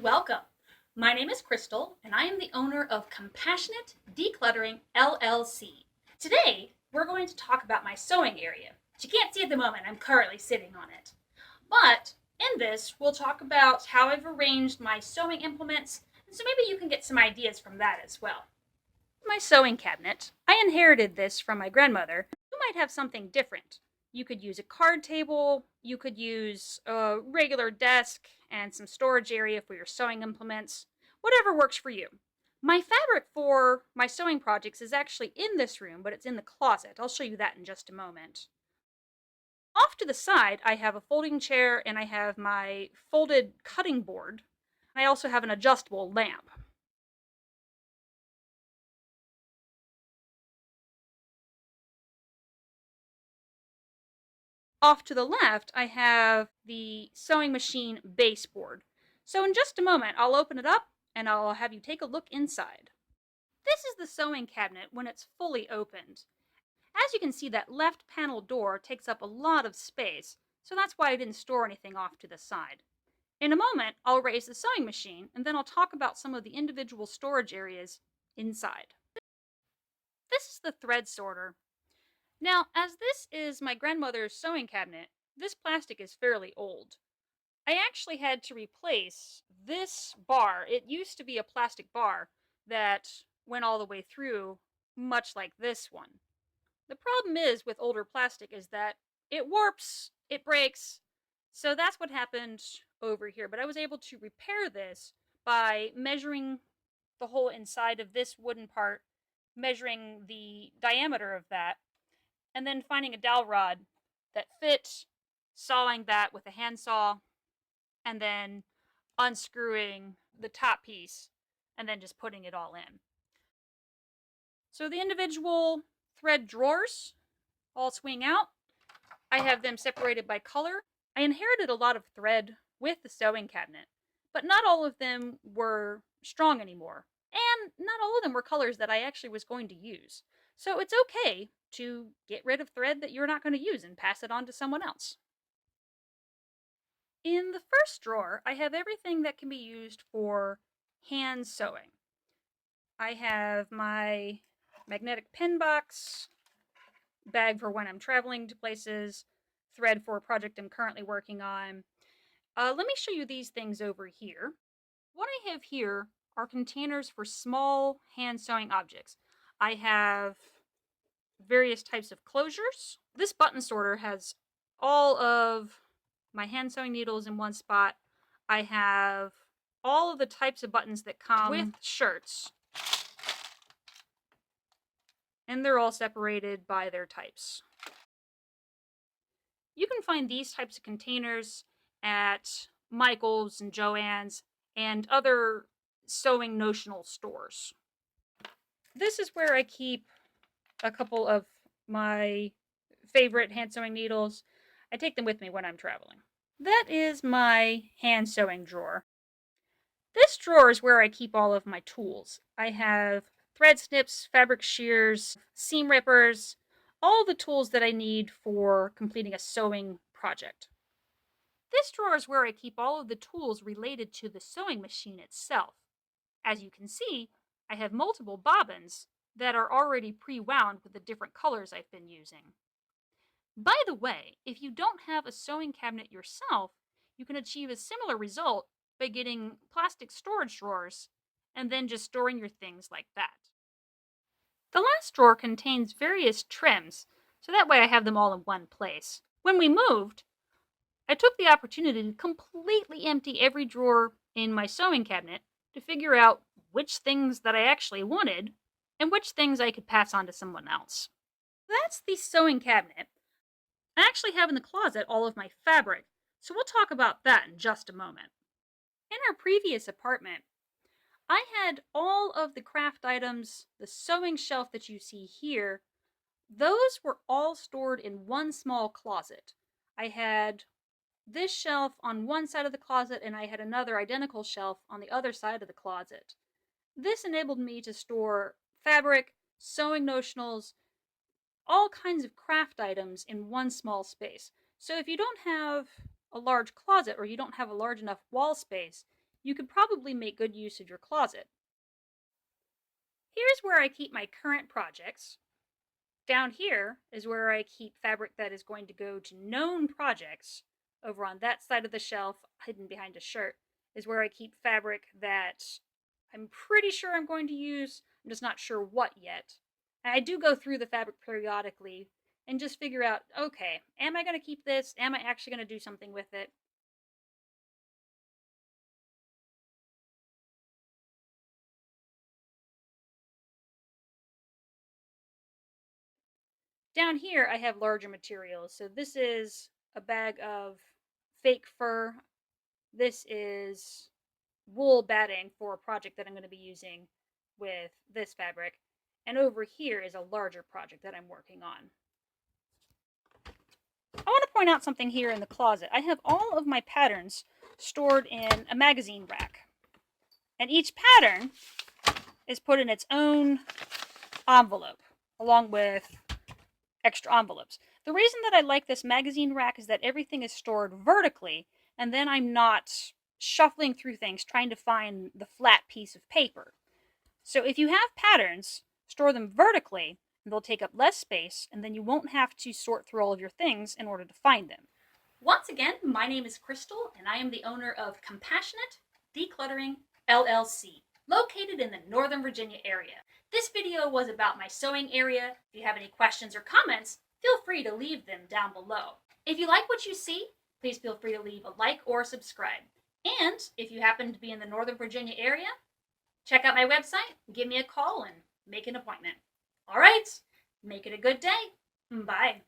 welcome. My name is Crystal, and I am the owner of Compassionate Decluttering LLC. Today, we're going to talk about my sewing area, which you can't see at the moment. I'm currently sitting on it. But in this, we'll talk about how I've arranged my sewing implements, and so maybe you can get some ideas from that as well. My sewing cabinet, I inherited this from my grandmother. You might have something different. You could use a card table, you could use a regular desk and some storage area for your sewing implements, whatever works for you. My fabric for my sewing projects is actually in this room, but it's in the closet. I'll show you that in just a moment. Off to the side, I have a folding chair and I have my folded cutting board. I also have an adjustable lamp. Off to the left, I have the sewing machine baseboard. So in just a moment, I'll open it up and I'll have you take a look inside. This is the sewing cabinet when it's fully opened. As you can see, that left panel door takes up a lot of space, so that's why I didn't store anything off to the side. In a moment, I'll raise the sewing machine and then I'll talk about some of the individual storage areas inside. This is the thread sorter. Now, as this is my grandmother's sewing cabinet, this plastic is fairly old. I actually had to replace this bar. It used to be a plastic bar that went all the way through, much like this one. The problem is with older plastic is that it warps, it breaks, so that's what happened over here. But I was able to repair this by measuring the whole inside of this wooden part, measuring the diameter of that, and then finding a dowel rod that fit, sawing that with a handsaw, and then unscrewing the top piece, and then just putting it all in. So the individual thread drawers all swing out. I have them separated by color. I inherited a lot of thread with the sewing cabinet, but not all of them were strong anymore, and not all of them were colors that I actually was going to use. So it's okay to get rid of thread that you're not going to use and pass it on to someone else. In the first drawer, I have everything that can be used for hand sewing. I have my magnetic pin box, bag for when I'm traveling to places, thread for a project I'm currently working on. Let me show you these things over here. What I have here are containers for small hand sewing objects. I have various types of closures. This button sorter has all of my hand sewing needles in one spot. I have all of the types of buttons that come with shirts, and they're all separated by their types. You can find these types of containers at Michael's and Joann's and other sewing notional stores. This is where I keep a couple of my favorite hand sewing needles. I take them with me when I'm traveling. That is my hand sewing drawer. This drawer is where I keep all of my tools. I have thread snips, fabric shears, seam rippers, all the tools that I need for completing a sewing project. This drawer is where I keep all of the tools related to the sewing machine itself. As you can see, I have multiple bobbins that are already pre-wound with the different colors I've been using. By the way, if you don't have a sewing cabinet yourself, you can achieve a similar result by getting plastic storage drawers and then just storing your things like that. The last drawer contains various trims, so that way I have them all in one place. When we moved, I took the opportunity to completely empty every drawer in my sewing cabinet to figure out which things that I actually wanted and which things I could pass on to someone else. That's the sewing cabinet. I actually have in the closet all of my fabric, so we'll talk about that in just a moment. In our previous apartment, I had all of the craft items, the sewing shelf that you see here, those were all stored in one small closet. I had this shelf on one side of the closet and I had another identical shelf on the other side of the closet. This enabled me to store fabric, sewing notionals, all kinds of craft items in one small space. So if you don't have a large closet or you don't have a large enough wall space, you could probably make good use of your closet. Here's where I keep my current projects. Down here is where I keep fabric that is going to go to known projects. Over on that side of the shelf, hidden behind a shirt, is where I keep fabric that I'm pretty sure I'm going to use. I'm just not sure what yet. And I do go through the fabric periodically and just figure out, okay, am I going to keep this? Am I actually going to do something with it? Down here, I have larger materials. So this is a bag of fake fur. This is wool batting for a project that I'm going to be using with this fabric. And over here is a larger project that I'm working on. I want to point out something here in the closet. I have all of my patterns stored in a magazine rack. And each pattern is put in its own envelope, along with extra envelopes. The reason that I like this magazine rack is that everything is stored vertically, and then I'm not shuffling through things trying to find the flat piece of paper. So if you have patterns, store them vertically, and they'll take up less space, and then you won't have to sort through all of your things in order to find them. Once again, my name is Crystal, and I am the owner of Compassionate Decluttering LLC, located in the Northern Virginia area. This video was about my sewing area. If you have any questions or comments, feel free to leave them down below. If you like what you see, please feel free to leave a like or subscribe. And if you happen to be in the Northern Virginia area, check out my website, give me a call, and make an appointment. All right, make it a good day. Bye.